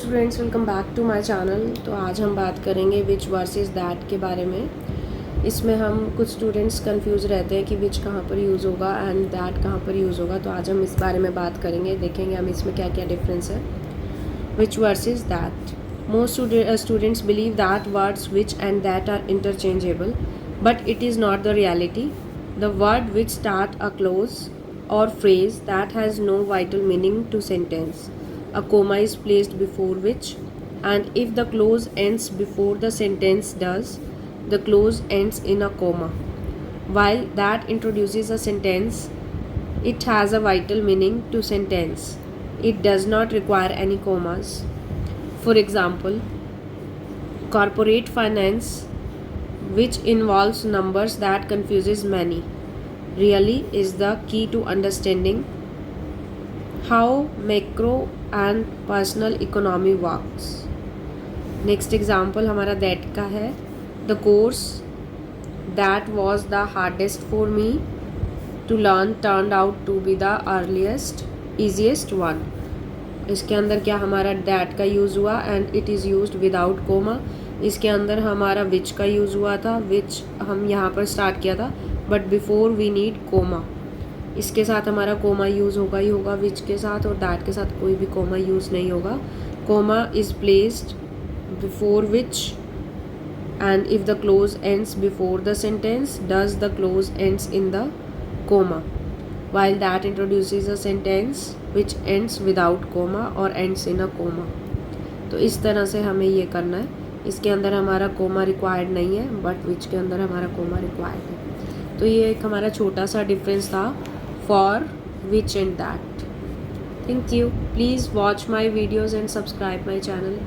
Students, welcome back to my channel. तो आज हम बात करेंगे विच वर्सेस दैट के बारे में। इसमें हम कुछ स्टूडेंट्स कंफ्यूज रहते हैं कि विच कहाँ पर यूज़ होगा एंड दैट कहाँ पर यूज़ होगा। तो आज हम इस बारे में बात करेंगे, देखेंगे हम इसमें क्या क्या डिफरेंस है। Which versus that. Most students believe that words which and that are interchangeable, but it is not the reality. The word which start a clause or phrase that has no vital meaning to sentence. A comma is placed before which, and if the clause ends before the sentence does, the clause ends in a comma. While that introduces a sentence, it has a vital meaning to sentence. It does not require any commas. For example, corporate finance, which involves numbers that confuses many, really is the key to understanding how macro and personal economy works. Next example हमारा that का है। The course that was the hardest for me to learn turn out to be the earliest easiest one. इसके अंदर क्या हमारा that का use हुआ and it is used without comma. इसके अंदर हमारा विच का यूज़ हुआ था, विच हम यहाँ पर स्टार्ट किया था, but before we need comma. इसके साथ हमारा कोमा यूज़ होगा ही होगा विच के साथ, और दैट के साथ कोई भी कोमा यूज़ नहीं होगा। Comma is placed before which, and if the clause ends before the sentence does the clause ends in the comma, while that introduces a sentence which ends without comma or ends in a comma. तो इस तरह से हमें ये करना है। इसके अंदर हमारा कोमा रिक्वायर्ड नहीं है, बट विच के अंदर हमारा कोमा रिक्वायर्ड है। तो ये एक हमारा छोटा सा डिफरेंस था for which and that. Thank you. Please watch my videos and subscribe my channel.